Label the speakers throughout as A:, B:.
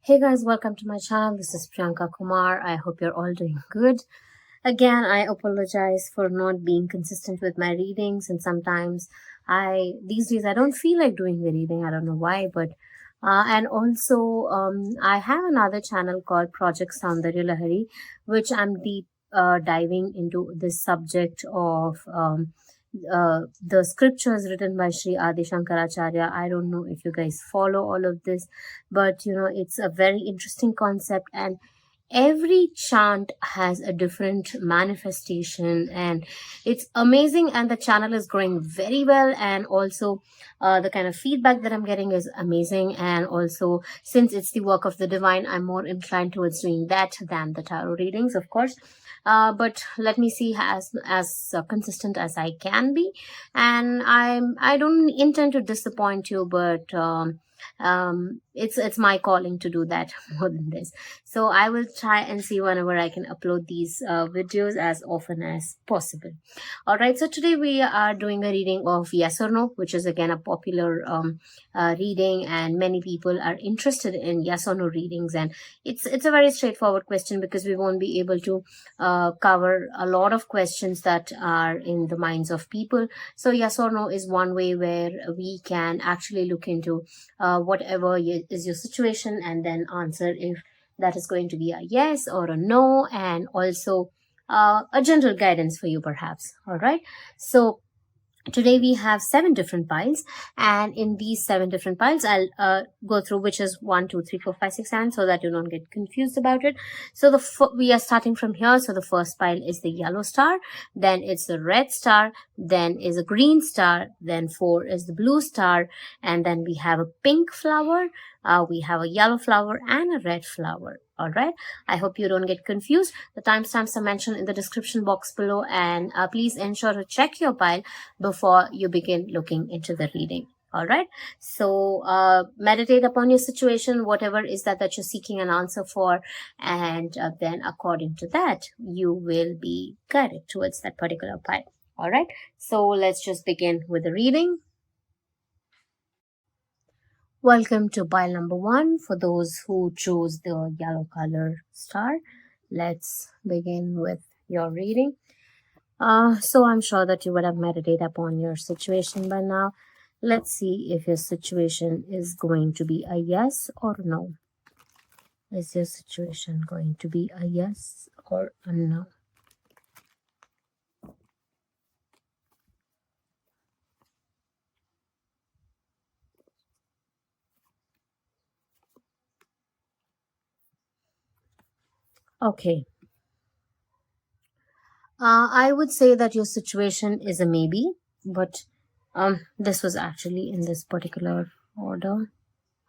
A: Hey guys, welcome to my channel. This is Priyanka Kumar. I hope you're all doing good. Again, I apologize for not being consistent with my readings, and sometimes these days I don't feel like doing the reading. I don't know why, but and also I have another channel called Project Soundarya Lahari, which I'm deep diving into this subject of the scriptures written by Sri Adi Shankaracharya. I don't know if you guys follow all of this, but it's a very interesting concept, and every chant has a different manifestation, and it's amazing. And the channel is growing very well, and also the kind of feedback that I'm getting is amazing. And also, since it's the work of the divine, I'm more inclined towards doing that than the tarot readings, of course. But let me see as consistent as I can be, and I don't intend to disappoint you, but it's my calling to do that more than this. So I will try and see whenever I can upload these videos as often as possible. All right, so today we are doing a reading of yes or no, which is again a popular reading, and many people are interested in yes or no readings. And it's a very straightforward question, because we won't be able to cover a lot of questions that are in the minds of people. So yes or no is one way where we can actually look into whatever is your situation, and then answer if that is going to be a yes or a no, and also a general guidance for you perhaps. All right, so today we have 7 different piles, and in these 7 different piles I'll go through which is 1 2 3 4 5 6 7, so that you don't get confused about it. So we are starting from here. So the first pile is the yellow star, then it's the red star, then is a green star, then 4 is the blue star, and then we have a pink flower, we have a yellow flower, and a red flower. All right, I hope you don't get confused. The timestamps are mentioned in the description box below, and please ensure to check your pile before you begin looking into the reading. All right, so meditate upon your situation, whatever is that you're seeking an answer for, and then according to that you will be guided towards that particular pile. All right, so let's just begin with the reading. Welcome to pile number 1 for those who chose the yellow color star. Let's begin with your reading. So I'm sure that you would have meditated upon your situation by now. Let's see if your situation is going to be a yes or no. Is your situation going to be a yes or a no? Okay. I would say that your situation is a maybe, but this was actually in this particular order.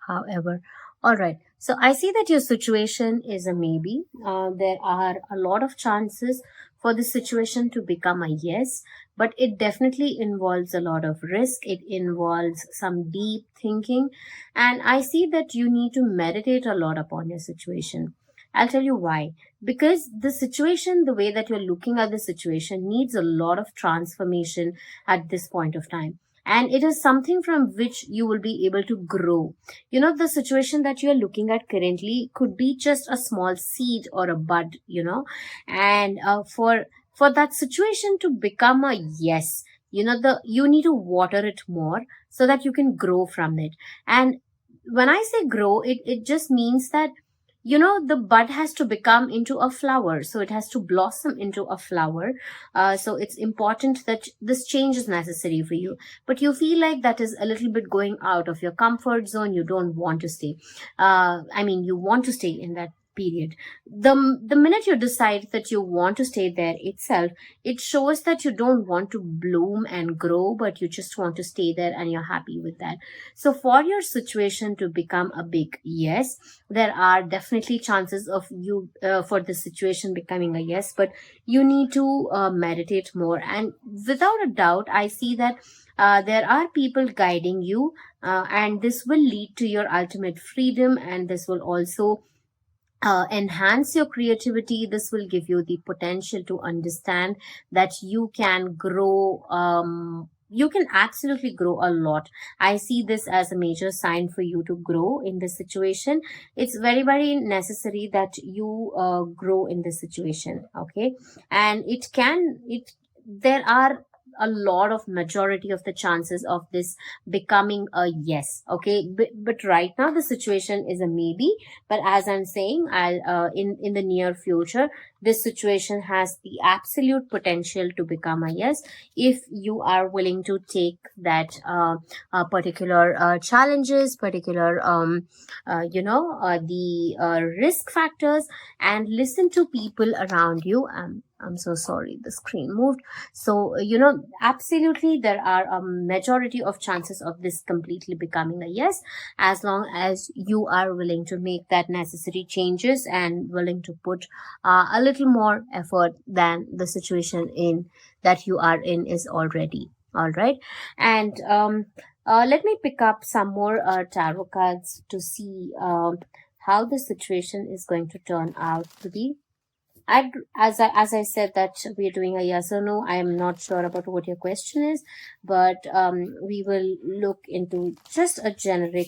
A: However, all right. So I see that your situation is a maybe. There are a lot of chances for this situation to become a yes, but it definitely involves a lot of risk. It involves some deep thinking, and I see that you need to meditate a lot upon your situation. I'll tell you why. Because the situation, the way that you're looking at the situation, needs a lot of transformation at this point of time. And it is something from which you will be able to grow. The situation that you're looking at currently could be just a small seed or a bud, and for that situation to become a yes, you need to water it more so that you can grow from it. And when I say grow, it just means that the bud has to become into a flower, so it has to blossom into a flower. So it's important that this change is necessary for you, but you feel like that is a little bit going out of your comfort zone. You don't want to stay. You want to stay in that period. The minute you decide that you want to stay there itself, it shows that you don't want to bloom and grow, but you just want to stay there and you're happy with that. So for your situation to become a big yes, there are definitely chances of you for the situation becoming a yes, but you need to meditate more. And without a doubt, I see that there are people guiding you, and this will lead to your ultimate freedom, and this will also enhance your creativity. This will give you the potential to understand that you can grow you can absolutely grow a lot. I see this as a major sign for you to grow in this situation. It's very, very necessary that you grow in this situation. Okay. And there are a lot of majority of the chances of this becoming a yes. Okay. But right now the situation is a maybe, but as I'm saying, I'll in the near future, this situation has the absolute potential to become a yes if you are willing to take that particular challenges, particular the risk factors, and listen to people around you. I'm so sorry, the screen moved. So, absolutely, there are a majority of chances of this completely becoming a yes, as long as you are willing to make that necessary changes and willing to put a little more effort than the situation in that you are in is already. All right. And let me pick up some more tarot cards to see how the situation is going to turn out to be. As I said that we are doing a yes or no. I am not sure about what your question is, but we will look into just a generic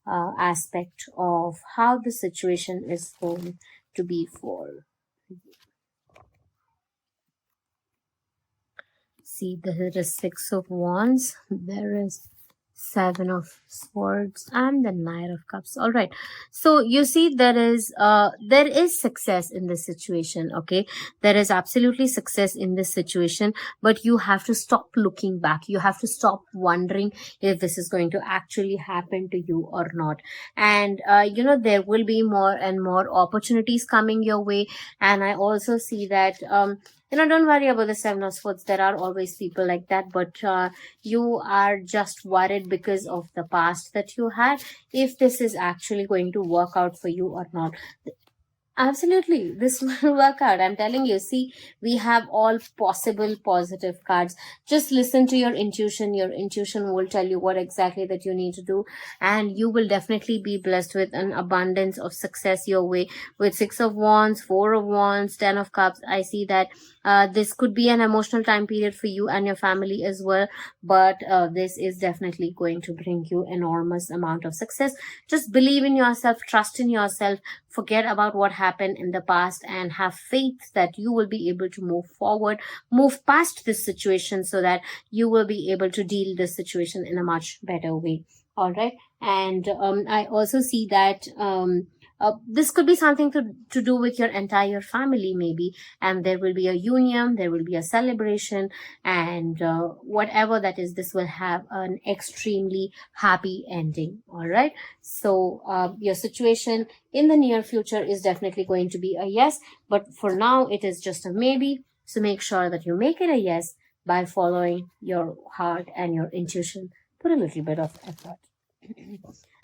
A: aspect of how the situation is going to be for. See, there is Six of Wands. There is Seven of Swords and the Knight of Cups. All right. So you see, there is success in this situation. Okay, there is absolutely success in this situation, but you have to stop looking back. You have to stop wondering if this is going to actually happen to you or not. And there will be more and more opportunities coming your way. And I also see that don't worry about the Seven of Swords. There are always people like that, but you are just worried because of the past that you had, if this is actually going to work out for you or not. Absolutely, this will work out. I'm telling you. See, we have all possible positive cards. Just listen to your intuition. Your intuition will tell you what exactly that you need to do, and you will definitely be blessed with an abundance of success your way. With Six of Wands, Four of Wands, Ten of Cups, I see that this could be an emotional time period for you and your family as well, but this is definitely going to bring you enormous amount of success. Just believe in yourself, trust in yourself, forget about what happened in the past, and have faith that you will be able to move forward, move past this situation, so that you will be able to deal this situation in a much better way. All right. And I also see that this could be something to do with your entire family, maybe, and there will be a union, there will be a celebration, and whatever that is, this will have an extremely happy ending. All right. So your situation in the near future is definitely going to be a yes, but for now it is just a maybe. So make sure that you make it a yes by following your heart and your intuition. Put a little bit of effort.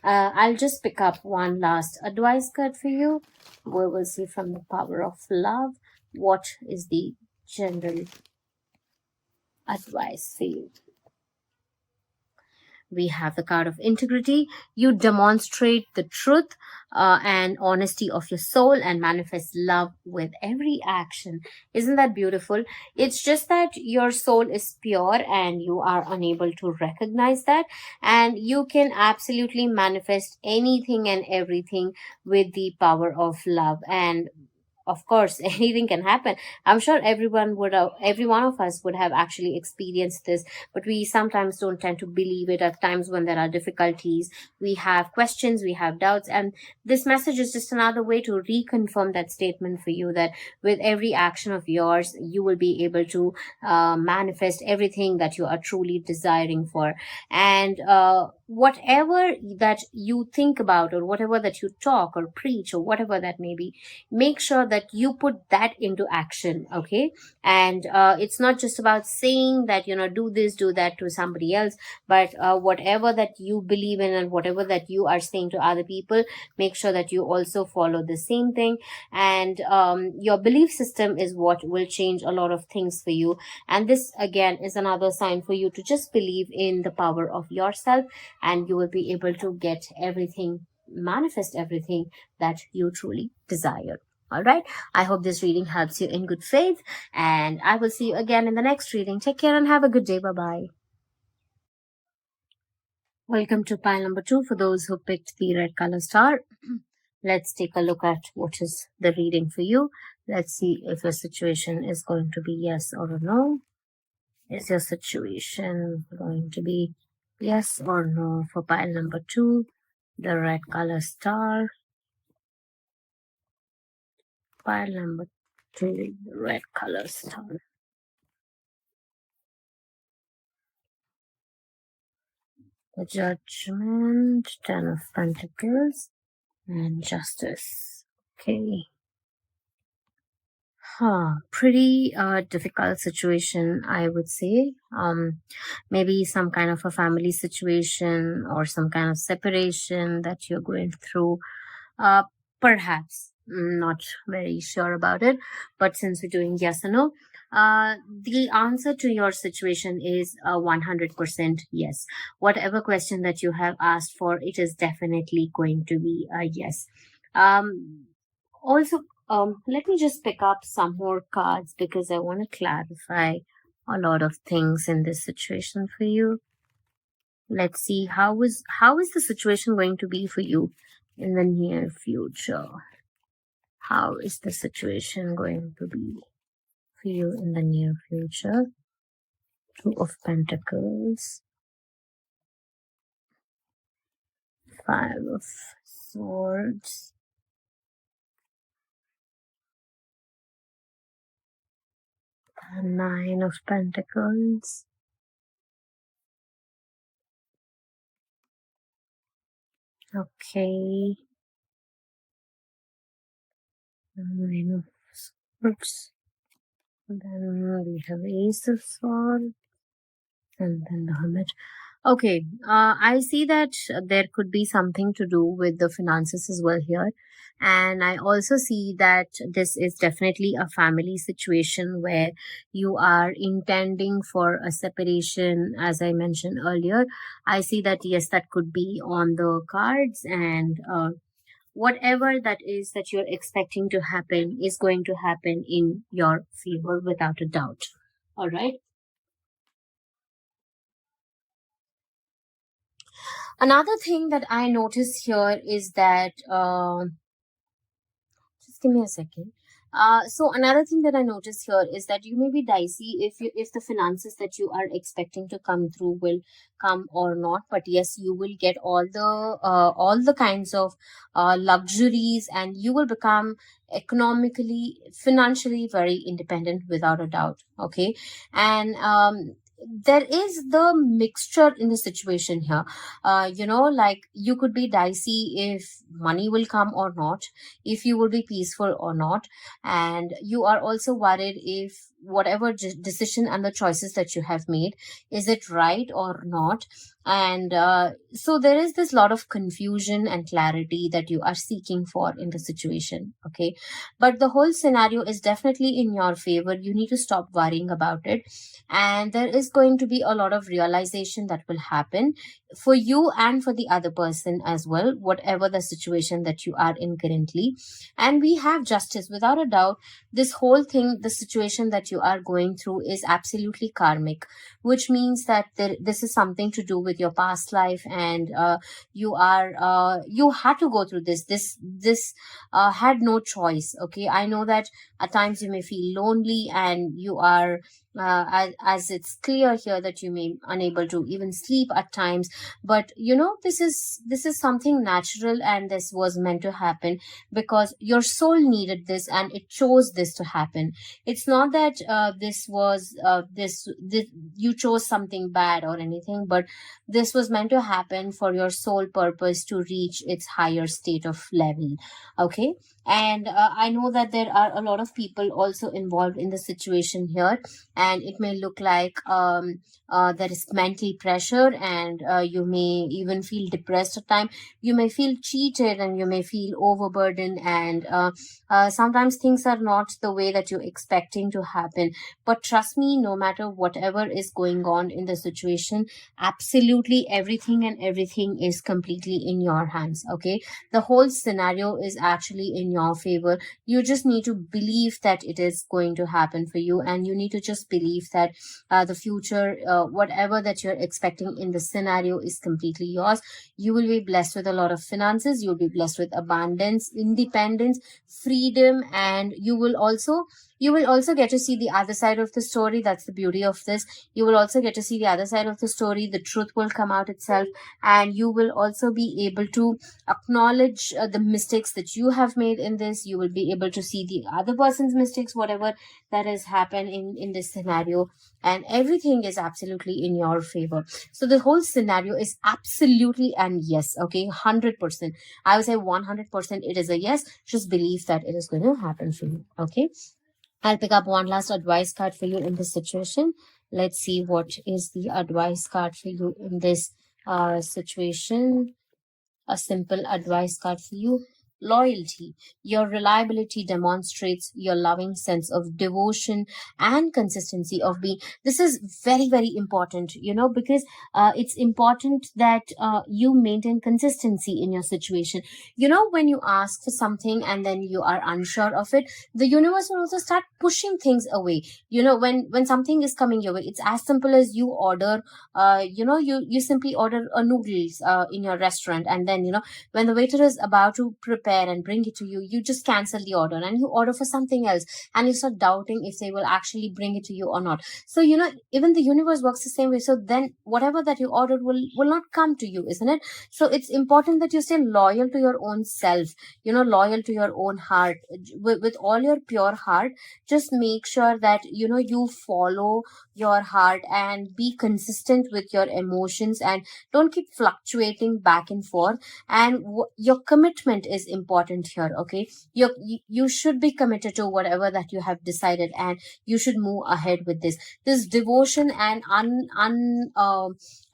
A: I'll just pick up one last advice card for you. We will see from the Power of Love what is the general advice for you. We have the card of integrity. You demonstrate the truth and honesty of your soul and manifest love with every action. Isn't that beautiful? It's just that your soul is pure and you are unable to recognize that. And you can absolutely manifest anything and everything with the power of love. And of course, anything can happen. I'm sure every one of us would have actually experienced this, but we sometimes don't tend to believe it. At times when there are difficulties, we have questions, we have doubts, and this message is just another way to reconfirm that statement for you, that with every action of yours, you will be able to manifest everything that you are truly desiring for. And whatever that you think about, or whatever that you talk or preach, or whatever that may be, make sure that you put that into action. Okay. And it's not just about saying that, do this, do that to somebody else, but whatever that you believe in and whatever that you are saying to other people, make sure that you also follow the same thing. And your belief system is what will change a lot of things for you. And this again is another sign for you to just believe in the power of yourself, and you will be able to get everything, manifest everything that you truly desire. All right. I hope this reading helps you in good faith, and I will see you again in the next reading. Take care and have a good day. Bye-bye. Welcome to pile number 2 for those who picked the red color star. Let's take a look at what is the reading for you. Let's see if your situation is going to be yes or a no. Is your situation going to be yes or no for pile number 2, the red color star? Pile number 2, the red color star. The Judgment, 10 of Pentacles, and Justice. Okay. Pretty difficult situation, I would say. Maybe some kind of a family situation or some kind of separation that you're going through. Uh, Perhaps, not very sure about it, but since we're doing yes or no, the answer to your situation is 100% yes. Whatever question that you have asked for, it is definitely going to be a yes. Also, let me just pick up some more cards because I want to clarify a lot of things in this situation for you. Let's see how is the situation going to be for you in the near future. How is the situation going to be for you in the near future? 2 of Pentacles, 5 of Swords, the 9 of Pentacles, okay, the 9 of Swords, then we have Ace of Swords, and then the Hermit. Okay, I see that there could be something to do with the finances as well here. And I also see that this is definitely a family situation where you are intending for a separation, as I mentioned earlier. I see that, yes, that could be on the cards, and whatever that is that you're expecting to happen is going to happen in your favor without a doubt. All right. Another thing that I notice here is that, just give me a second. So another thing that I notice here is that you may be dicey if the finances that you are expecting to come through will come or not. But yes, you will get all the kinds of luxuries, and you will become economically, financially very independent without a doubt. Okay, and there is the mixture in the situation here. Like you could be dicey if money will come or not, if you will be peaceful or not, and you are also worried if whatever decision and the choices that you have made, is it right or not. And so there is this lot of confusion and clarity that you are seeking for in the situation. Okay, but the whole scenario is definitely in your favor. You need to stop worrying about it, and there is going to be a lot of realization that will happen for you and for the other person as well, whatever the situation that you are in currently. And we have justice without a doubt. This whole thing, the situation that you are going through, is absolutely karmic, which means that this is something to do with your past life, and you had to go through this had no choice. Okay, I know that at times you may feel lonely, and you are as it's clear here that you may unable to even sleep at times. But this is something natural, and this was meant to happen because your soul needed this, and it chose this to happen. It's not that this you chose something bad or anything, but this was meant to happen for your soul purpose to reach its higher state of level. Okay, and I know that there are a lot of people also involved in the situation here, and it may look like there is mental pressure, and you may even feel depressed at time. You may feel cheated, and you may feel overburdened, and sometimes things are not the way that you're expecting to happen. But trust me, no matter whatever is going on in the situation, absolutely everything is completely in your hands. Okay, the whole scenario is actually in your favor. You just need to believe that it is going to happen for you, and you need to just believe that the future, whatever that you're expecting in the scenario is completely yours. You will be blessed with a lot of finances, you'll be blessed with abundance, independence, freedom, and you will also get to see the other side of the story. That's the beauty of this. You will also get to see the other side of the story. The truth will come out itself, and you will also be able to acknowledge the mistakes that you have made in this. You will be able to see the other person's mistakes, whatever that has happened in this scenario, and everything is absolutely in your favor. So the whole scenario is absolutely and yes, okay, 100%. I would say 100% it is a yes. Just believe that it is going to happen for you, okay? I'll pick up one last advice card for you in this situation. Let's see what is the advice card for you in this situation. A simple advice card for you. Loyalty. Your reliability demonstrates your loving sense of devotion and consistency of being. This is very, very important, because it's important that you maintain consistency in your situation. When you ask for something and then you are unsure of it, the universe will also start pushing things away. When something is coming your way, it's as simple as you order, you simply order a noodles in your restaurant, and then when the waiter is about to prepare and bring it to you, you just cancel the order and you order for something else, and you start doubting if they will actually bring it to you or not. So even the universe works the same way. So then whatever that you ordered will not come to you, isn't it? So it's important that you stay loyal to your own self, loyal to your own heart, with all your pure heart. Just make sure that you follow your heart and be consistent with your emotions, and don't keep fluctuating back and forth. And your commitment is important here, okay? You should be committed to whatever that you have decided, and you should move ahead with this devotion and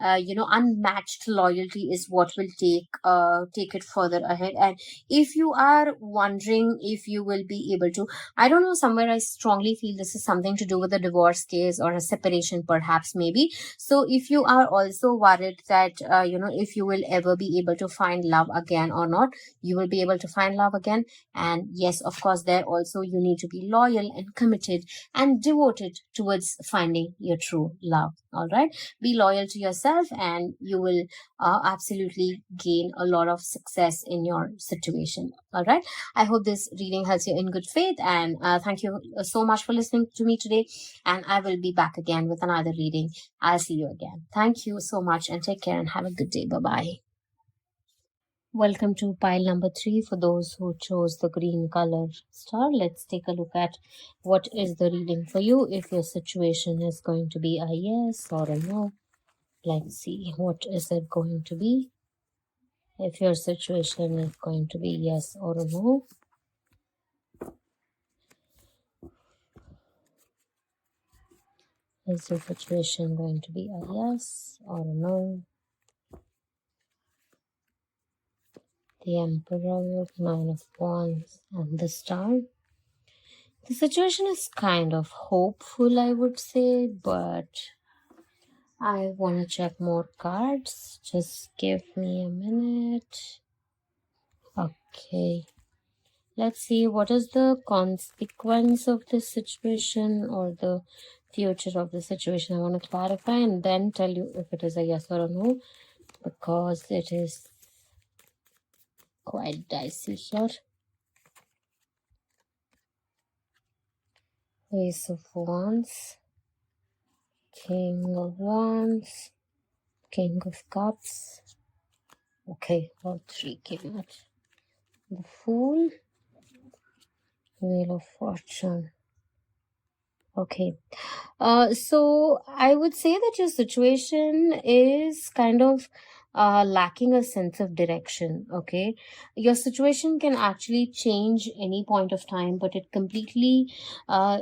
A: unmatched loyalty is what will take it further ahead. And if you are wondering if you will be able to, I don't know, somewhere I strongly feel this is something to do with a divorce case or a separation, perhaps, maybe. So if you are also worried that if you will ever be able to find love again or not, you will be able to find love again. And yes, of course, there also you need to be loyal and committed and devoted towards finding your true love. All right, be loyal to yourself, and you will absolutely gain a lot of success in your situation. All right, I hope this reading helps you in good faith, and thank you so much for listening to me today, and I will be back again with another reading. I'll see you again. Thank you so much, and take care and have a good day. Bye-bye. Welcome to pile number 3 for those who chose the green color star. Let's take a look at what is the reading for you. If your situation is going to be a yes or a no, let's see what is it going to be. If your situation is going to be yes or a no, is your situation going to be a yes or a no? The Emperor, 9 of Wands, and the Star. The situation is kind of hopeful, I would say, but I want to check more cards. Just give me a minute. Okay. Let's see what is the consequence of this situation or the future of the situation. I want to clarify and then tell you if it is a yes or a no, because it is quite dicey here. Ace of Wands, King of Wands, King of Cups. Okay, all 3 came out. The Fool, Wheel of Fortune. Okay, so I would say that your situation is kind of lacking a sense of direction. Okay, your situation can actually change any point of time, but it completely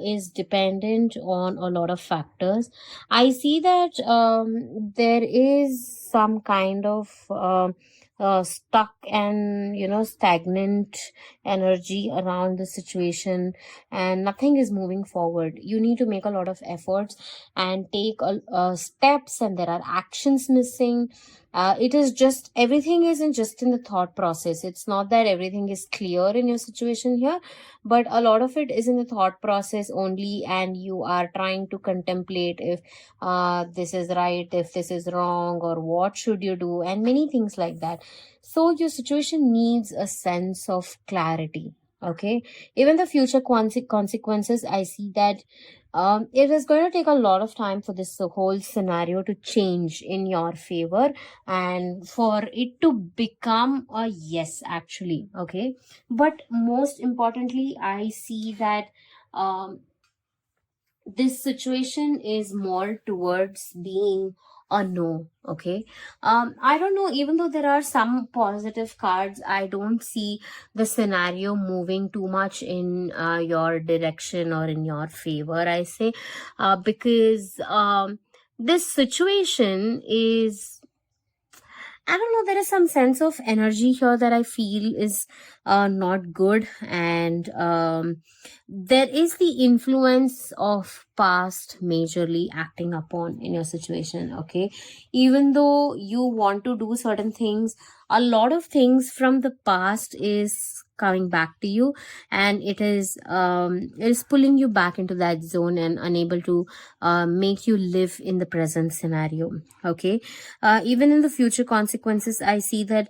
A: is dependent on a lot of factors. I see that there is some kind of stuck and stagnant energy around the situation, and nothing is moving forward. You need to make a lot of efforts and take steps, and there are actions missing. It is just, everything isn't just in the thought process. It's not that everything is clear in your situation here, but a lot of it is in the thought process only, and you are trying to contemplate if this is right, if this is wrong, or what should you do, and many things like that. So your situation needs a sense of clarity. Okay, even the future consequences, I see that it is going to take a lot of time for this whole scenario to change in your favor, and for it to become a yes, actually. Okay, but most importantly, I see that um, this situation is more towards being a no. Okay, I don't know, even though there are some positive cards, I don't see the scenario moving too much in your direction or in your favor, I say, because this situation is, I don't know, there is some sense of energy here that I feel is not good. And there is the influence of past majorly acting upon in your situation. Okay. Even though you want to do certain things, a lot of things from the past is coming back to you, and it is pulling you back into that zone and unable to make you live in the present scenario. Okay, even in the future consequences, I see that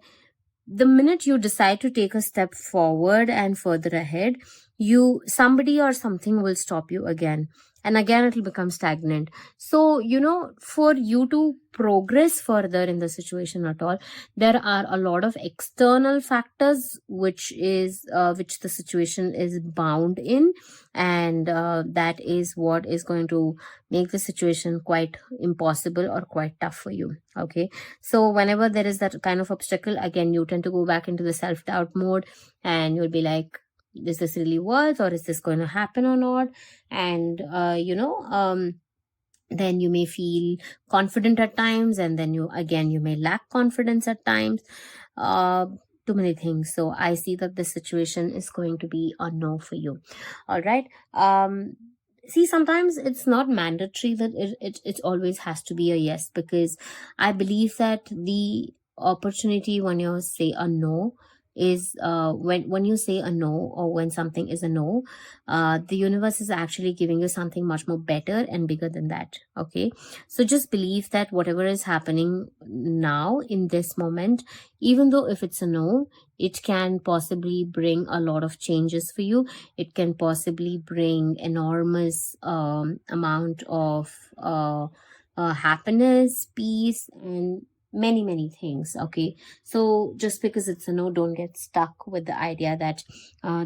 A: the minute you decide to take a step forward and further ahead, somebody or something will stop you again, and again it will become stagnant. So for you to progress further in the situation at all, there are a lot of external factors which the situation is bound in, and that is what is going to make the situation quite impossible or quite tough for you. Okay, so whenever there is that kind of obstacle, again, you tend to go back into the self-doubt mode, and you'll be like, is this really worth, or is this going to happen or not? And then you may feel confident at times, and then you may lack confidence at times. uh Too many things. So I see that this situation is going to be a no for you. All right. See, sometimes it's not mandatory that it always has to be a yes, because I believe that the opportunity when you say a no is when you say a no, or when something is a no, the universe is actually giving you something much more better and bigger than that. Okay, so just believe that whatever is happening now in this moment, even though if it's a no, it can possibly bring a lot of changes for you. It can possibly bring enormous amount of happiness, peace, and many things. Okay, so just because it's a no, don't get stuck with the idea that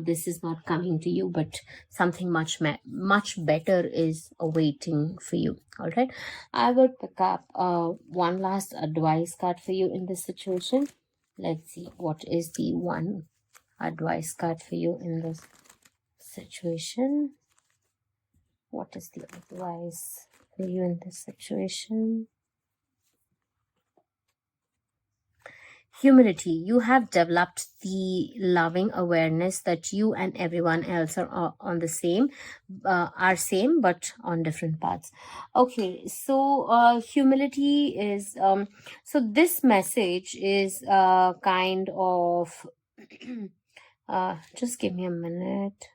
A: this is not coming to you, but something much better is awaiting for you. All right, I would pick up one last advice card for you in this situation. Let's see, what is the one advice card for you in this situation? What is the advice for you in this situation? Humility. You have developed the loving awareness that you and everyone else on the same, are same, but on different paths. Okay, so humility is, so this message is kind of, just give me a minute.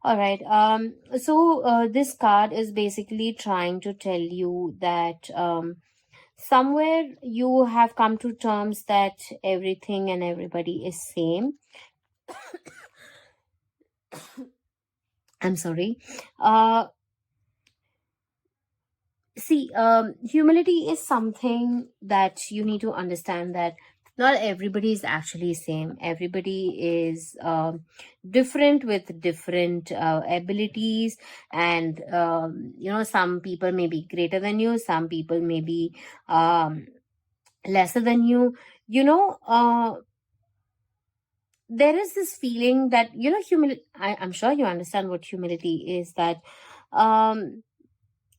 A: All right. So this card is basically trying to tell you that somewhere you have come to terms that everything and everybody is same. I'm sorry. See, humility is something that you need to understand, that not everybody is actually same. Everybody is different with different abilities, and some people may be greater than you, some people may be lesser than you. There is this feeling that humility. I'm sure you understand what humility is. That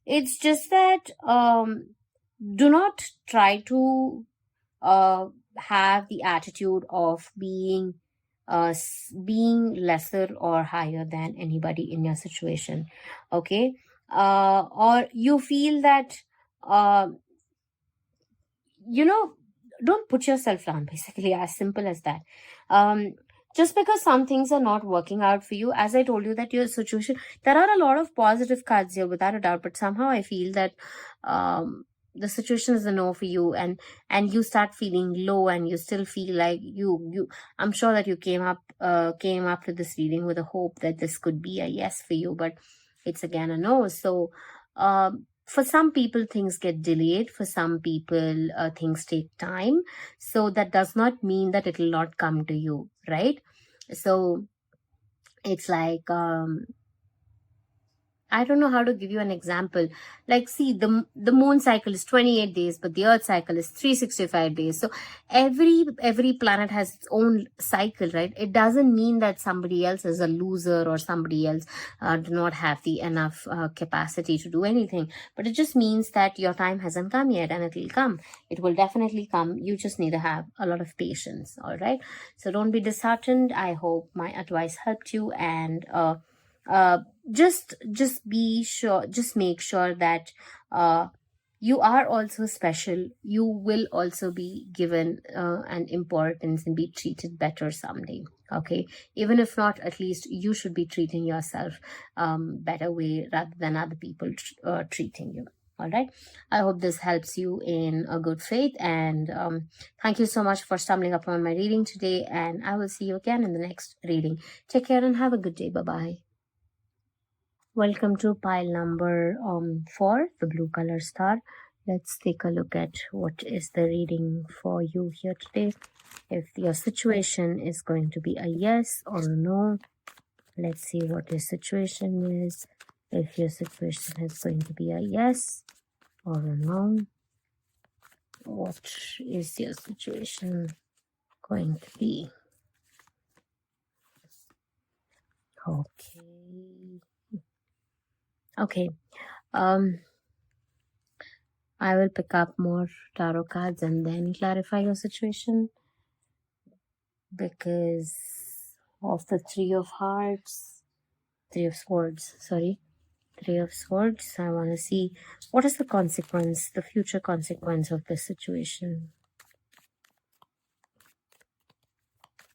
A: it's just that do not try to have the attitude of being lesser or higher than anybody in your situation. Okay, or you feel that don't put yourself down, basically, as simple as that. um just because some things are not working out for you, as I told you, that your situation, there are a lot of positive cards here without a doubt, but somehow I feel that the situation is a no for you, and you start feeling low, and you still feel like you I'm sure that you came up to this reading with a hope that this could be a yes for you, but it's again a no. So for some people things get delayed, for some people things take time, so that does not mean that it will not come to you, right? So it's like, I don't know how to give you an example. Like, see, the moon cycle is 28 days, but the earth cycle is 365 days. So every planet has its own cycle, right? It doesn't mean that somebody else is a loser, or somebody else do not have the enough capacity to do anything. But it just means that your time hasn't come yet, and it will come. It will definitely come. You just need to have a lot of patience, all right? So don't be disheartened. I hope my advice helped you, and uh, just be sure, just make sure that you are also special. You will also be given an importance and be treated better someday, okay? Even if not, at least you should be treating yourself better way, rather than other people treating you. All right, I hope this helps you in a good faith, and thank you so much for stumbling upon my reading today, and I will see you again in the next reading. Take care and have a good day. Bye bye. Welcome to pile number 4, the blue color star. Let's take a look at what is the reading for you here today. If your situation is going to be a yes or a no, let's see what your situation is. If your situation is going to be a yes or a no, what is your situation going to be? Okay. I will pick up more tarot cards and then clarify your situation, because of the Three of Swords, I want to see what is the consequence, the future consequence of this situation.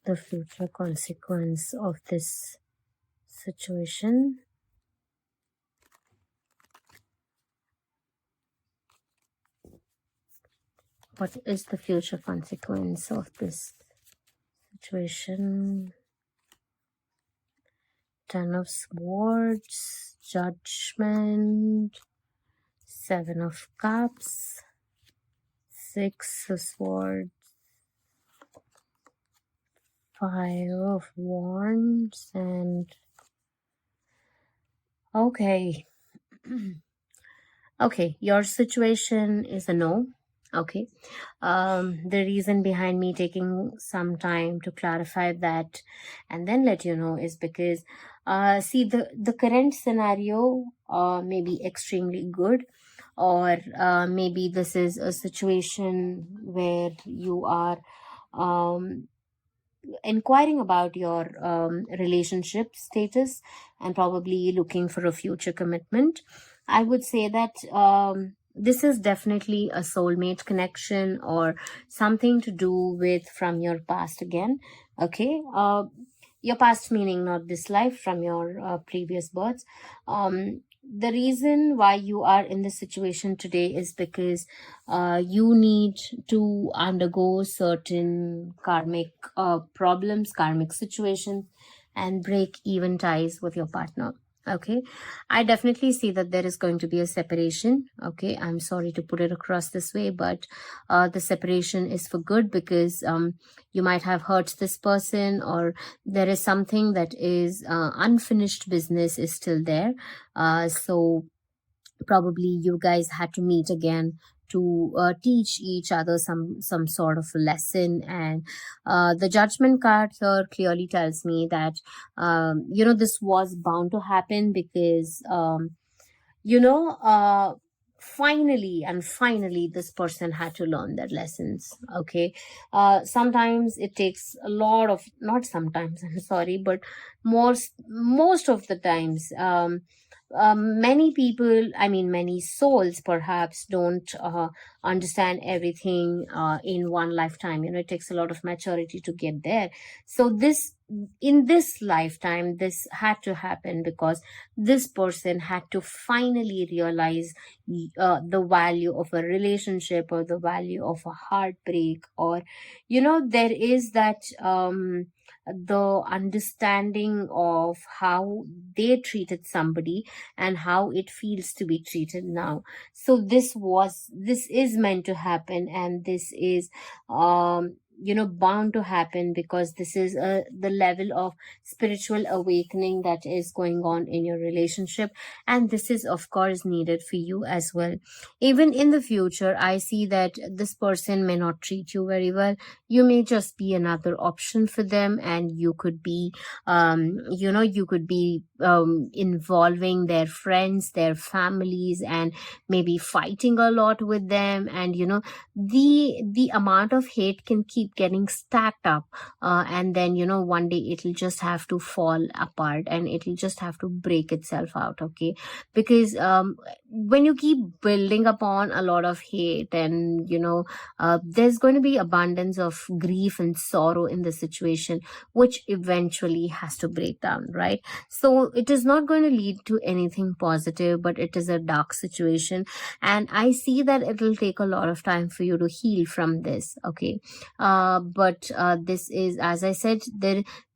A: The future consequence of this situation. What is the future consequence of this situation? Ten of Swords, Judgment, Seven of Cups, Six of Swords, Five of Wands, and okay. Okay, your situation is a no. Okay. The reason behind me taking some time to clarify that and then let you know is because see, the current scenario may be extremely good, or maybe this is a situation where you are inquiring about your relationship status and probably looking for a future commitment. I would say that this is definitely a soulmate connection, or something to do with from your past again. Okay. Your past meaning not this life, from your previous births. The reason why you are in this situation today is because you need to undergo certain karmic problems, karmic situations, and break even ties with your partner. Okay, I definitely see that there is going to be a separation. Okay, I'm sorry to put it across this way, but the separation is for good, because you might have hurt this person, or there is something that is unfinished business is still there. So probably you guys had to meet again to teach each other some sort of lesson. And the Judgment card here clearly tells me that this was bound to happen, because you know uh finally this person had to learn their lessons. Okay. Sometimes it takes a lot of, not sometimes, I'm sorry, but most of the times, many people, I mean, many souls perhaps don't understand everything in one lifetime. It takes a lot of maturity to get there. So in this lifetime, this had to happen because this person had to finally realize the value of a relationship, or the value of a heartbreak, or there is that the understanding of how they treated somebody and how it feels to be treated now. So this is meant to happen, and this is bound to happen, because this is the level of spiritual awakening that is going on in your relationship, and this is of course needed for you as well. Even in the future, I see that this person may not treat you very well. You may just be another option for them, and you could be involving their friends, their families, and maybe fighting a lot with them. And the amount of hate can keep getting stacked up, and then one day it'll just have to fall apart, and it'll just have to break itself out. Okay, because when you keep building upon a lot of hate, and there's going to be abundance of grief and sorrow in the situation, which eventually has to break down, right? So it is not going to lead to anything positive, but it is a dark situation, and I see that it will take a lot of time for you to heal from this. Okay, but this is, as I said,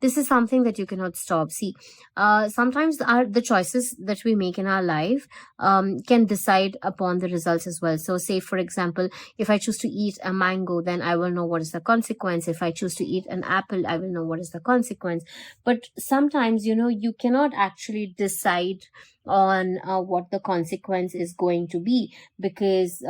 A: this is something that you cannot stop. See, sometimes the choices that we make in our life can decide upon the results as well. So say, for example, if I choose to eat a mango, then I will know what is the consequence. If I choose to eat an apple, I will know what is the consequence. But sometimes, you cannot actually decide on what the consequence is going to be, because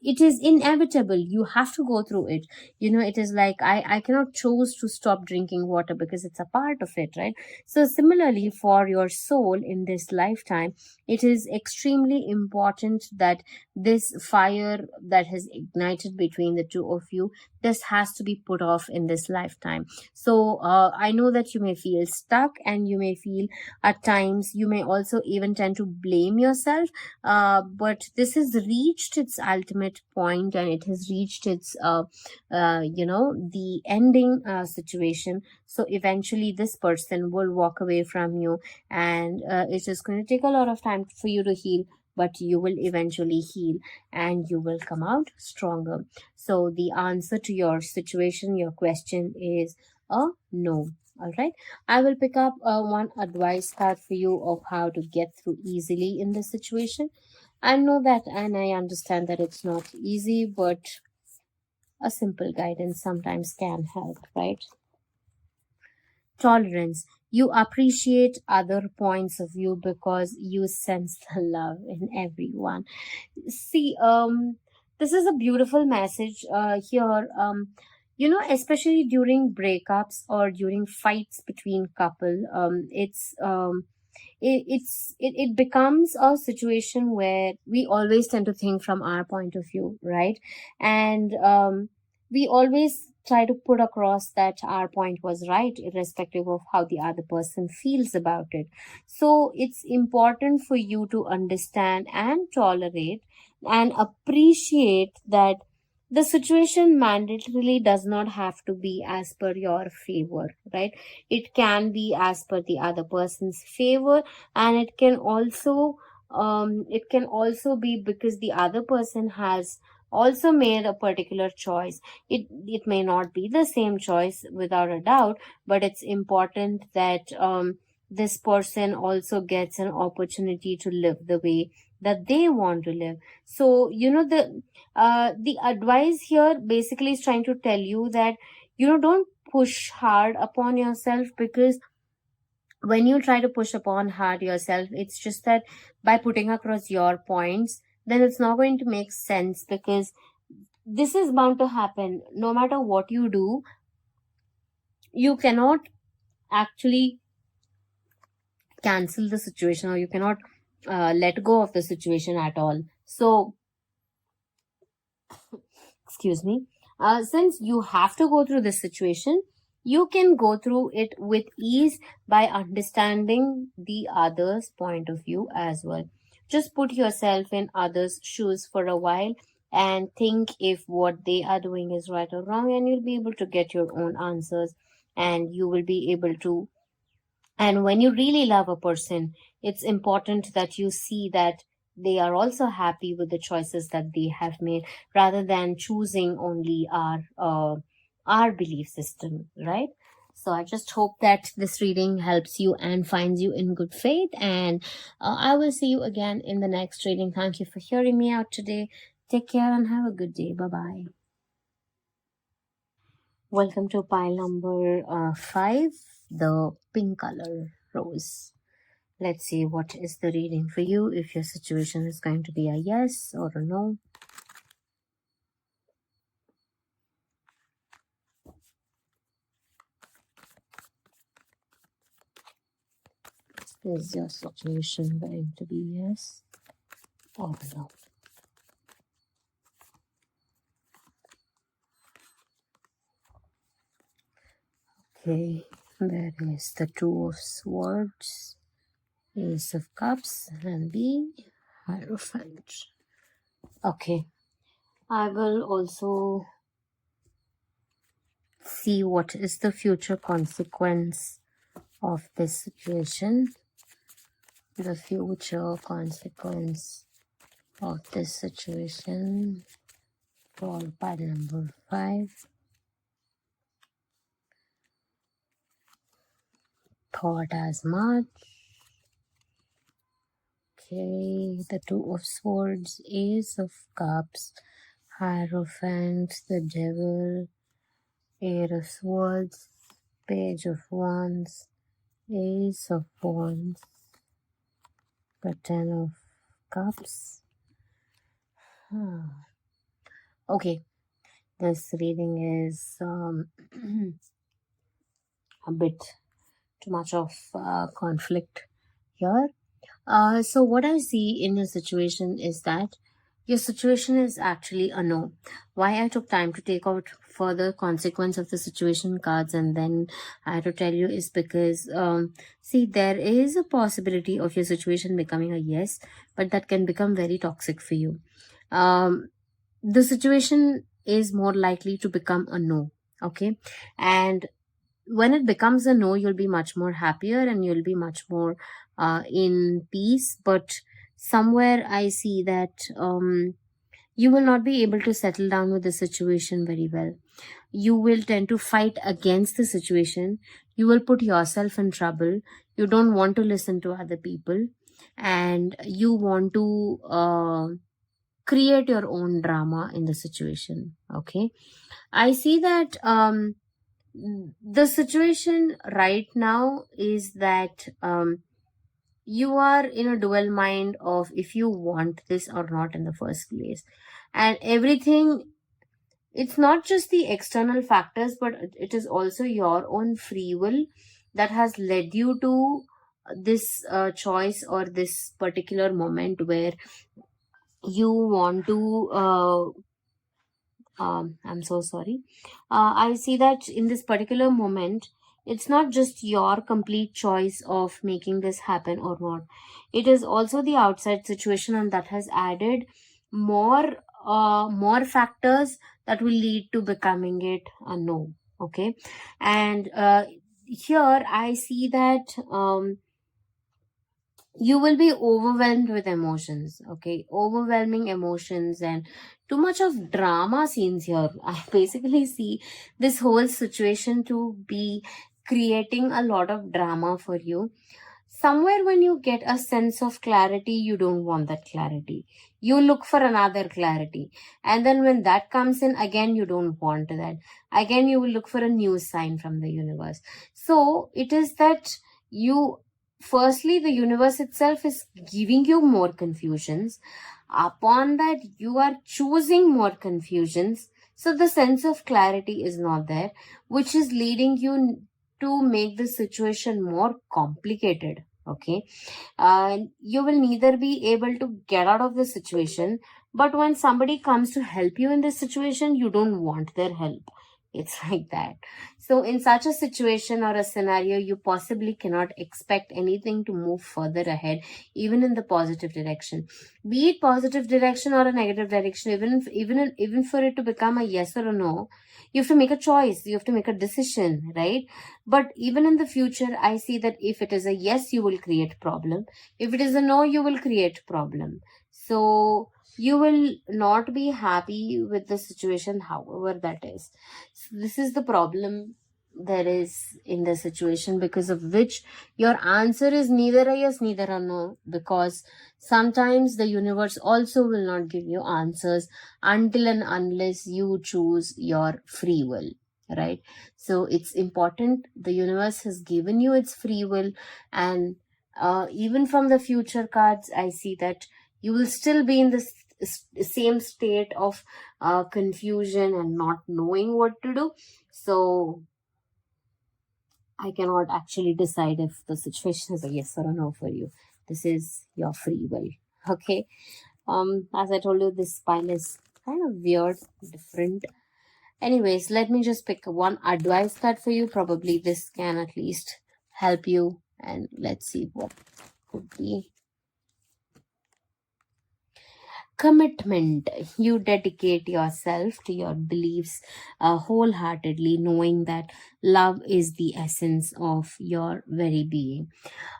A: it is inevitable. You have to go through it. It is like I cannot choose to stop drinking water, because it's a part of it, right? So similarly, for your soul in this lifetime, it is extremely important that this fire that has ignited between the two of you, this has to be put off in this lifetime. So I know that you may feel stuck, and you may feel, at times you may also even tend to blame yourself, but this has reached its ultimate point, and it has reached its the ending situation. So eventually this person will walk away from you, and it's just going to take a lot of time for you to heal, but you will eventually heal, and you will come out stronger. So the answer to your situation, your question, is a no. All right, I will pick up one advice card for you of how to get through easily in this situation. I know that, and I understand that it's not easy, but a simple guidance sometimes can help, right? Tolerance. You appreciate other points of view because you sense the love in everyone. See, this is a beautiful message here. Especially during breakups or during fights between couple, it becomes a situation where we always tend to think from our point of view, right? And we always try to put across that our point was right, irrespective of how the other person feels about it. So it's important for you to understand and tolerate and appreciate that the situation mandatorily does not have to be as per your favor, right? It can be as per the other person's favor, and it can also be because the other person has also made a particular choice. It may not be the same choice, without a doubt, but it's important that this person also gets an opportunity to live the way that they want to live. So the advice here basically is trying to tell you that don't push hard upon yourself, because when you try to push upon hard yourself, it's just that by putting across your points, then it's not going to make sense, because this is bound to happen. No matter what you do, you cannot actually cancel the situation, or you cannot let go of the situation at all. So excuse me, since you have to go through this situation, You can go through it with ease by understanding the other's point of view as well. Just put yourself in others' shoes for a while and think if what they are doing is right or wrong, and you'll be able to get your own answers, and you will be able to. And when you really love a person, it's important that you see that they are also happy with the choices that they have made, rather than choosing only our belief system, right? So I just hope that this reading helps you and finds you in good faith. And I will see you again in the next reading. Thank you for hearing me out today. Take care and have a good day. Bye bye. Welcome to pile number 5, the pink color rose. Let's see what is the reading for you, if your situation is going to be a yes or a no. Is your situation going to be yes or no? Okay, there is the Two of Swords, Ace of Cups, and the Hierophant. Okay, I will also see what is the future consequence of this situation. The future consequence of this situation for pile number 5. Thought as much. Okay, the Two of Swords, Ace of Cups, Hierophant, the Devil, Eight of Swords, Page of Wands, Ace of Wands, the Ten of Cups. Okay, this reading is a bit too much of conflict here. So what I see in your situation is that your situation is actually a no. Why I took time to take out further consequence of the situation cards and then I had to tell you is because, see, there is a possibility of your situation becoming a yes, but that can become very toxic for you. The situation is more likely to become a no. Okay. And when it becomes a no, you'll be much more happier and you'll be much more in peace. But somewhere I see that you will not be able to settle down with the situation very well. You will tend to fight against the situation. You will put yourself in trouble. You don't want to listen to other people, and you want to create your own drama in the situation. Okay, I see that the situation right now is that you are in a dual mind of if you want this or not in the first place, and everything, it's not just the external factors, but it is also your own free will that has led you to this choice or this particular moment where you want to I'm so sorry. I see that in this particular moment, it's not just your complete choice of making this happen or not. It is also the outside situation, and that has added more, more factors that will lead to becoming it a no. Okay, and here I see that you will be overwhelmed with emotions. Okay, overwhelming emotions and too much of drama scenes here. I basically see this whole situation to be creating a lot of drama for you. Somewhere when you get a sense of clarity, you don't want that clarity, you look for another clarity, and then when that comes in again, you don't want that again, you will look for a new sign from the universe. So it is that you, firstly, the universe itself is giving you more confusions. Upon that, you are choosing more confusions. So the sense of clarity is not there, which is leading you to make the situation more complicated. Okay. You will neither be able to get out of the situation, but when somebody comes to help you in this situation, you don't want their help. It's like that. So in such a situation or a scenario, you possibly cannot expect anything to move further ahead, even in the positive direction. Be it positive direction or a negative direction, even for it to become a yes or a no, you have to make a choice. You have to make a decision, right? But even in the future, I see that if it is a yes, you will create problem. If it is a no, you will create problem. So you will not be happy with the situation, however that is. So this is the problem there is in the situation, because of which your answer is neither a yes, neither a no, because sometimes the universe also will not give you answers until and unless you choose your free will, right? So it's important, the universe has given you its free will. And even from the future cards, I see that you will still be in the same state of confusion and not knowing what to do. So I cannot actually decide if the situation is a yes or a no for you. This is your free will. Okay. As I told you, this pile is kind of weird, different. Anyways, let me just pick one advice card for you. Probably this can at least help you. And let's see what could be. Commitment. You dedicate yourself to your beliefs wholeheartedly, knowing that love is the essence of your very being.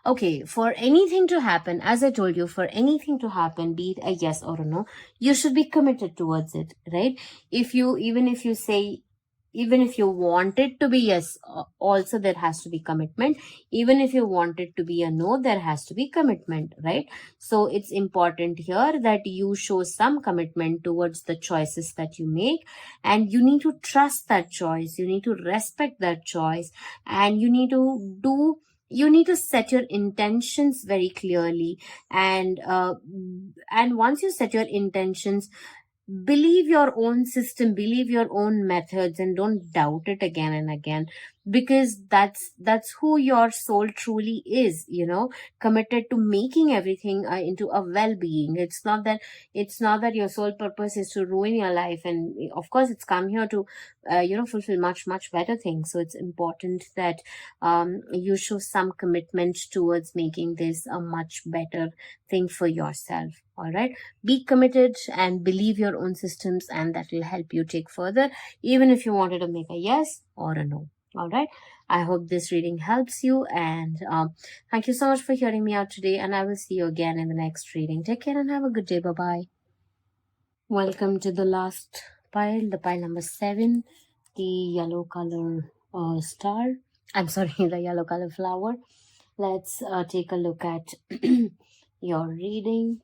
A: Okay, for anything to happen, as I told you, for anything to happen, be it a yes or a no, you should be committed towards it, right? If you, even if you say, even if you want it to be yes, also there has to be commitment. Even if you want it to be a no, there has to be commitment, right? So it's important here that you show some commitment towards the choices that you make, and you need to trust that choice, you need to respect that choice, and you need to set your intentions very clearly. And once you set your intentions, believe your own system, believe your own methods, and don't doubt it again and again, because that's who your soul truly is, committed to making everything into a well-being. It's not that your sole purpose is to ruin your life, and of course it's come here to fulfill much much better things. So it's important that you show some commitment towards making this a much better thing for yourself. All right, be committed and believe your own systems, and that will help you take further, even if you wanted to make a yes or a no. All right, I hope this reading helps you, and thank you so much for hearing me out today, and I will see you again in the next reading. Take care and have a good day. Bye bye. Welcome to the last pile, the pile number 7, the yellow color star. I'm sorry, the yellow color flower. Let's take a look at your reading.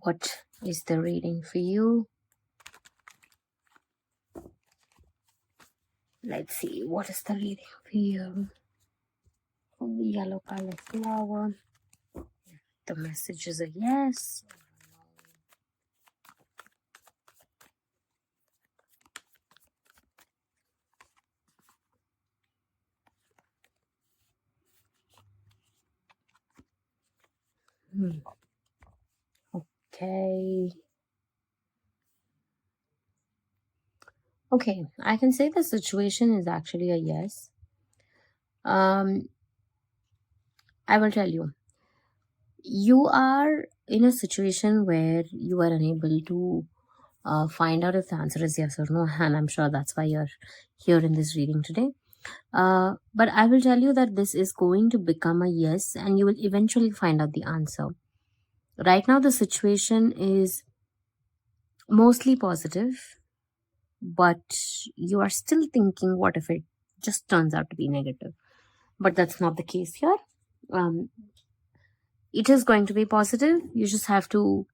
A: What is the reading for you? Let's see, what is the reading for you? From the yellow color flower. The message is a yes. Okay. Okay, I can say the situation is actually a yes. I will tell you. You are in a situation where you are unable to find out if the answer is yes or no, and I'm sure that's why you're here in this reading today. But I will tell you that this is going to become a yes, and you will eventually find out the answer. Right now, the situation is mostly positive, but you are still thinking, what if it just turns out to be negative? But that's not the case here. It is going to be positive. You just have to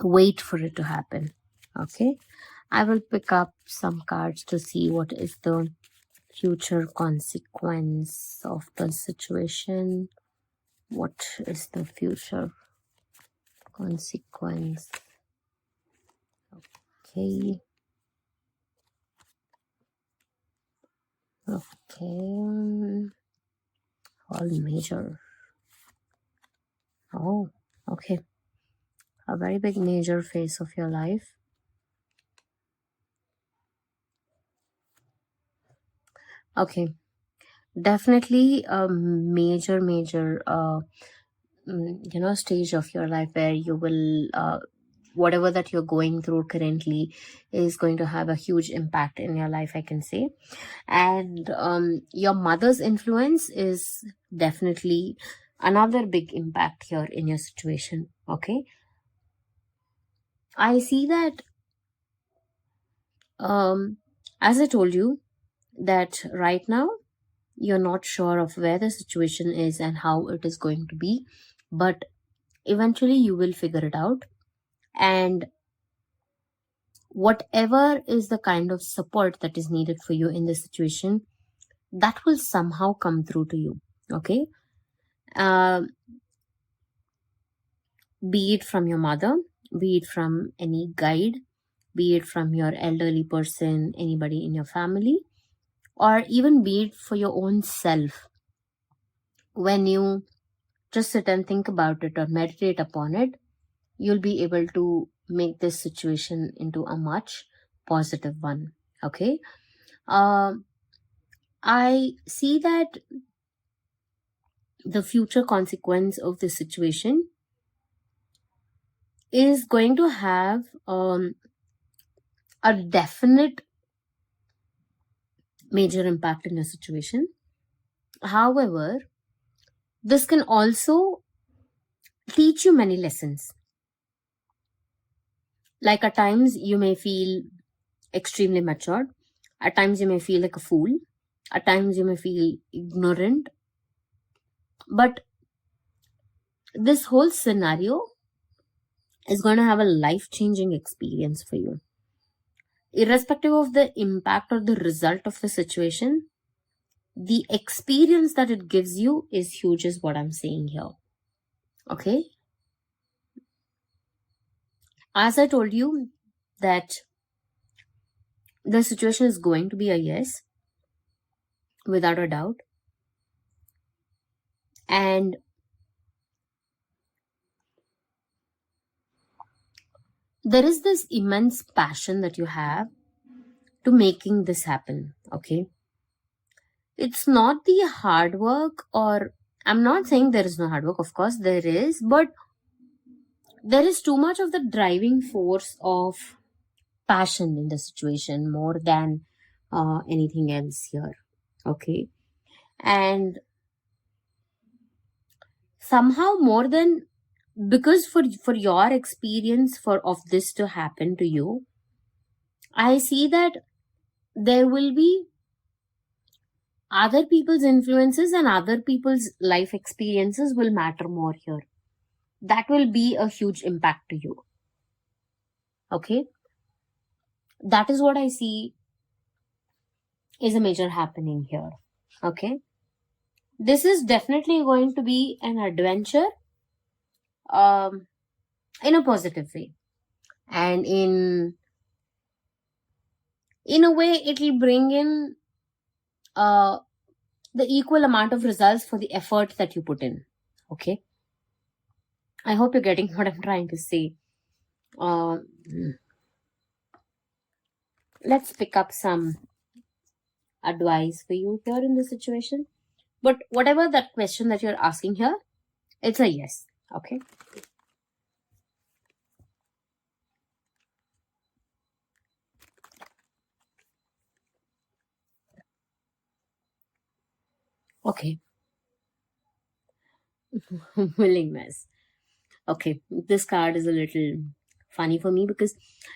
A: wait for it to happen. Okay, I will pick up some cards to see what is the future consequence of the situation. What is the future consequence? Okay. Okay. All major. Oh, okay. A very big major phase of your life. Okay, definitely a major stage of your life where you will whatever that you're going through currently is going to have a huge impact in your life, I can say. And your mother's influence is definitely another big impact here in your situation. Okay, I see that, um as I told you, that right now you're not sure of where the situation is and how it is going to be, but eventually you will figure it out. And whatever is the kind of support that is needed for you in this situation, that will somehow come through to you. Okay, uh, be it from your mother, be it from any guide, be it from your elderly person, anybody in your family, or even be it for your own self. When you just sit and think about it or meditate upon it, you'll be able to make this situation into a much positive one. Okay, um I see that the future consequence of this situation is going to have a definite major impact in your situation. However, this can also teach you many lessons. Like, at times you may feel extremely mature, at times you may feel like a fool, at times you may feel ignorant, but this whole scenario is going to have a life changing experience for you. Irrespective of the impact or the result of the situation, the experience that it gives you is huge, is what I'm saying here. Okay, as I told you, that the situation is going to be a yes, without a doubt. And there is this immense passion that you have to making this happen. Okay, it's not the hard work, or I'm not saying there is no hard work, of course there is, but there is too much of the driving force of passion in the situation more than anything else here. Okay, and somehow more than, because for your experience for of this to happen to you, I see that there will be other people's influences and other people's life experiences will matter more here. That will be a huge impact to you. Okay, that is what I see is a major happening here. Okay, this is definitely going to be an adventure, um in a positive way, and in a way it will bring in uh the equal amount of results for the effort that you put in. Okay, I hope you're getting what I'm trying to say. uh, let's pick up some advice for you here in this situation, but whatever that question that you're asking here, it's a yes. Okay, okay. Willingness. Okay, this card is a little funny for me because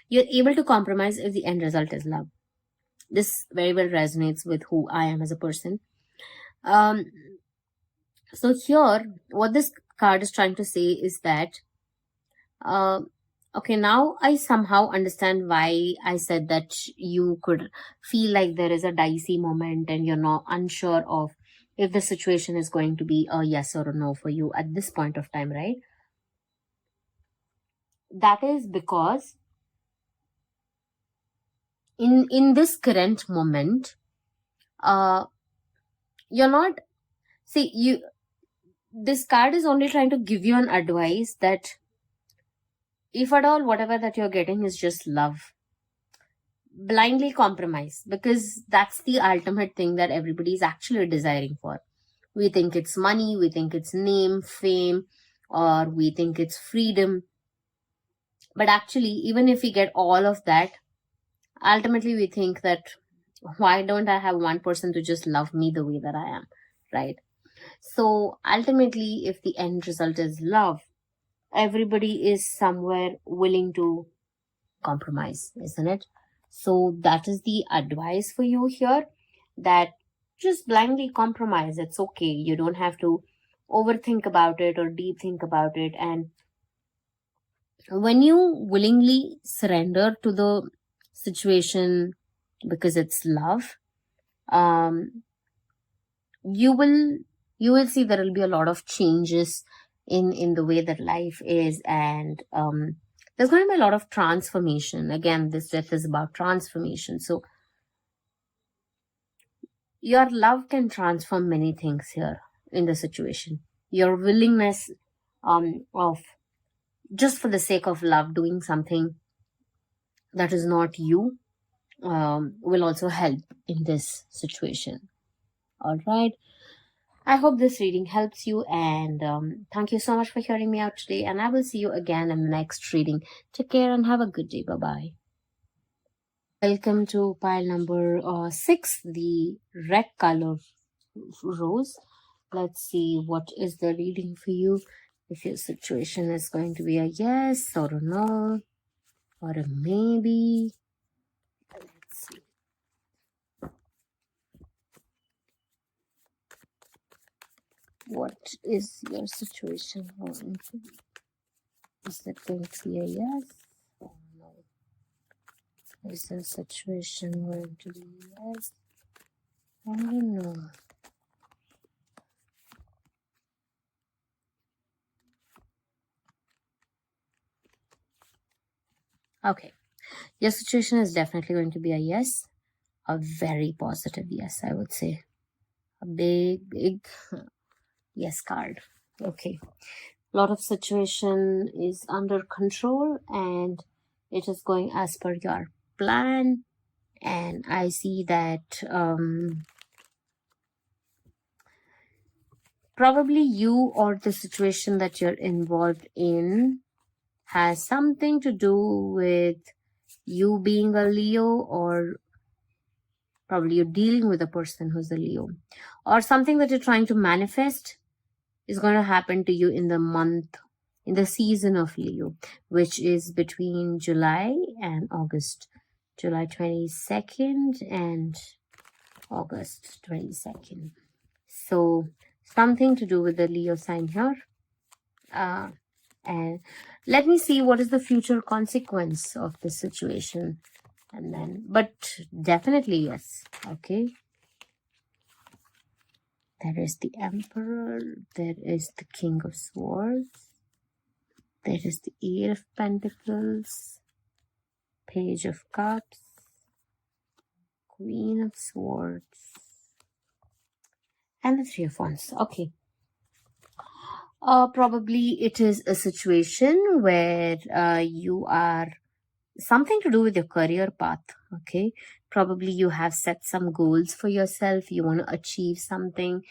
A: you're able to compromise if the end result is love. This very well resonates with who I am as a person. um so here, what this card is trying to say is that, uh, okay, now I somehow understand why I said that you could feel like there is a dicey moment and you're not unsure of if the situation is going to be a yes or a no for you at this point of time, right? That is because in this current moment, uh you're not, see, you, this card is only trying to give you an advice that if at all whatever that you're getting is just love, blindly compromise, because that's the ultimate thing that everybody is actually desiring for. We think it's money, we think it's name, fame, or we think it's freedom. But actually, even if we get all of that, ultimately we think that, why don't I have one person to just love me the way that I am, right? So ultimately, if the end result is love, everybody is somewhere willing to compromise, isn't it? So that is the advice for you here, that just blindly compromise. It's okay. You don't have to overthink about it or deep think about it. And when you willingly surrender to the situation because it's love, um, you will see there will be a lot of changes in the way that life is, and there's going to be a lot of transformation. Again, this death is about transformation. So your love can transform many things here in the situation. Your willingness of, just for the sake of love, doing something that is not you, will also help in this situation. All right. I hope this reading helps you, and thank you so much for hearing me out today. And I will see you again in the next reading. Take care and have a good day. Bye bye. Welcome to pile number 6, the red color rose. Let's see what is the reading for you. If your situation is going to be a yes or a no or a maybe. Let's see. What is your situation going to be? Is it going to be a yes or no? Is the situation going to be yes or no? Okay, your situation is definitely going to be a yes, a very positive yes, I would say. A big yes card. Okay, a lot of situation is under control and it is going as per your plan. And I see that probably you or the situation that you're involved in has something to do with you being a Leo, or probably you're dealing with a person who's a Leo, or something that you're trying to manifest is going to happen to you in the season of Leo, which is between July and August. July 22nd and August 22nd. So something to do with the Leo sign here. And let me see what is the future consequence of this situation. And then, but definitely yes. Okay. There is the Emperor. There is the King of Swords. There is the Eight of Pentacles. Page of Cups. Queen of Swords. And the Three of Wands. Okay. Probably it is a situation where you are something to do with your career path. Okay, probably you have set some goals for yourself. You want to achieve something,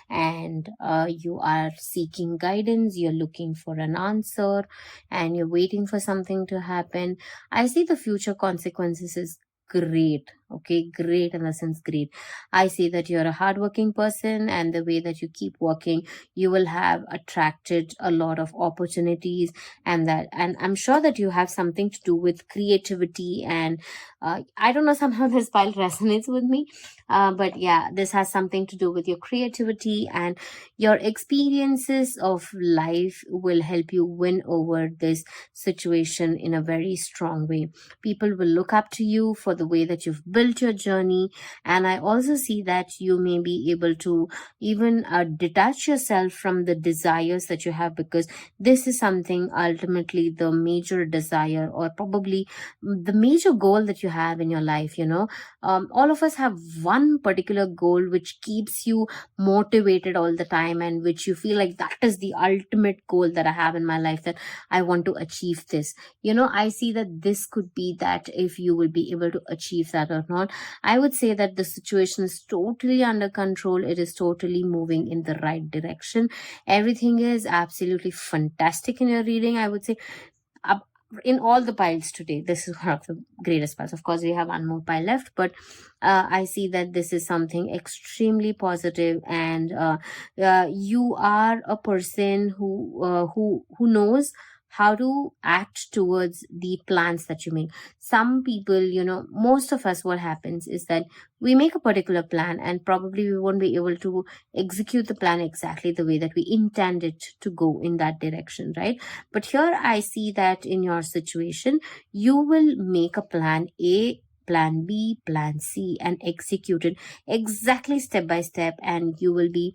A: and you are seeking guidance. You're looking for an answer, and you're waiting for something to happen. I see the future consequences is great. Okay, great in the sense great. I see that you're a hardworking person, and the way that you keep working, you will have attracted a lot of opportunities, and I'm sure that you have something to do with creativity. And I don't know, somehow this pile resonates with me, but yeah, this has something to do with your creativity, and your experiences of life will help you win over this situation in a very strong way. People will look up to you for the way that you've rebuilt your journey. And I also see that you may be able to even detach yourself from the desires that you have, because this is something ultimately the major desire, or probably the major goal that you have in your life. All of us have one particular goal which keeps you motivated all the time, and which you feel like that is the ultimate goal that I have in my life, that I want to achieve this. I see that this could be that, if you will be able to achieve that or not. I would say that the situation is totally under control. It is totally moving in the right direction. Everything is absolutely fantastic in your reading, I would say. Up in all the piles today, this is one of the greatest piles. Of course, we have one more pile left, but I see that this is something extremely positive, and you are a person who knows how to act towards the plans that you make. Some people, most of us, what happens is that we make a particular plan, and probably we won't be able to execute the plan exactly the way that we intend it to go in that direction, right? But here I see that in your situation, you will make a plan A, plan B, plan C, and execute it exactly step by step. And you will be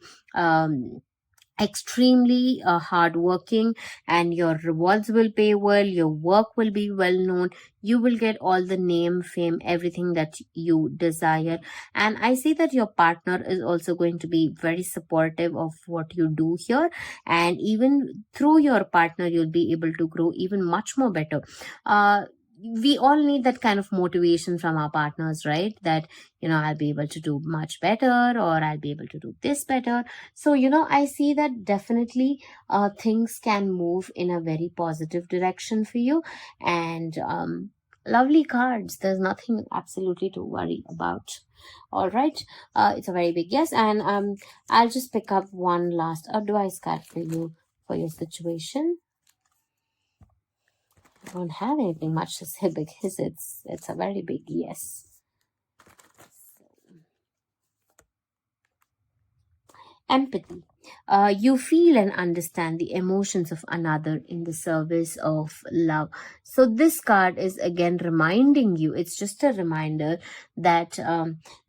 A: extremely hardworking, and your rewards will pay well, your work will be well known, you will get all the name, fame, everything that you desire. And I see that your partner is also going to be very supportive of what you do here, and even through your partner you'll be able to grow even much more better. We all need that kind of motivation from our partners, right? That I'll be able to do much better, or I'll be able to do this better. So I see that definitely things can move in a very positive direction for you. And lovely cards, there's nothing absolutely to worry about. All right, it's a very big yes. And I'll just pick up one last advice card for you for your situation. I don't have anything much to say because it's a very big yes. Empathy. You feel and understand the emotions of another in the service of love. So this card is again reminding you, it's just a reminder that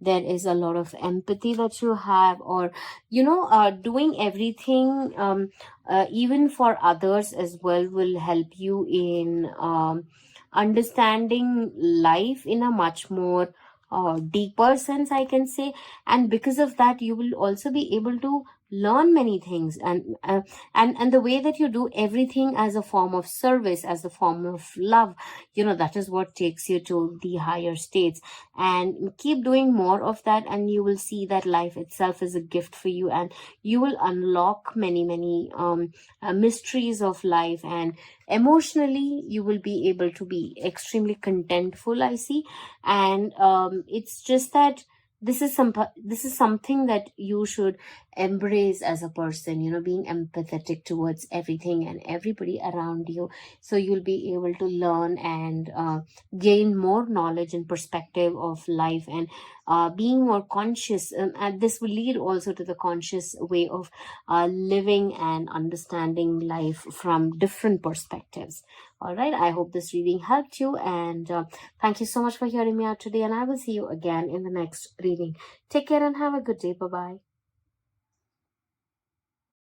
A: there is a lot of empathy that you have, or doing everything even for others as well, will help you in understanding life in a much more deeper sense, I can say. And because of that, you will also be able to learn many things, and the way that you do everything as a form of service, as a form of love, that is what takes you to the higher states. And keep doing more of that, and you will see that life itself is a gift for you, and you will unlock many mysteries of life. And emotionally you will be able to be extremely contentful, I see. And it's just that this is something that you should embrace as a person, being empathetic towards everything and everybody around you. So you'll be able to learn and gain more knowledge and perspective of life, and being more conscious, and this will lead also to the conscious way of living and understanding life from different perspectives. All right, I hope this reading helped you, and thank you so much for hearing me out today, and I will see you again in the next reading. Take care and have a good day. Bye bye.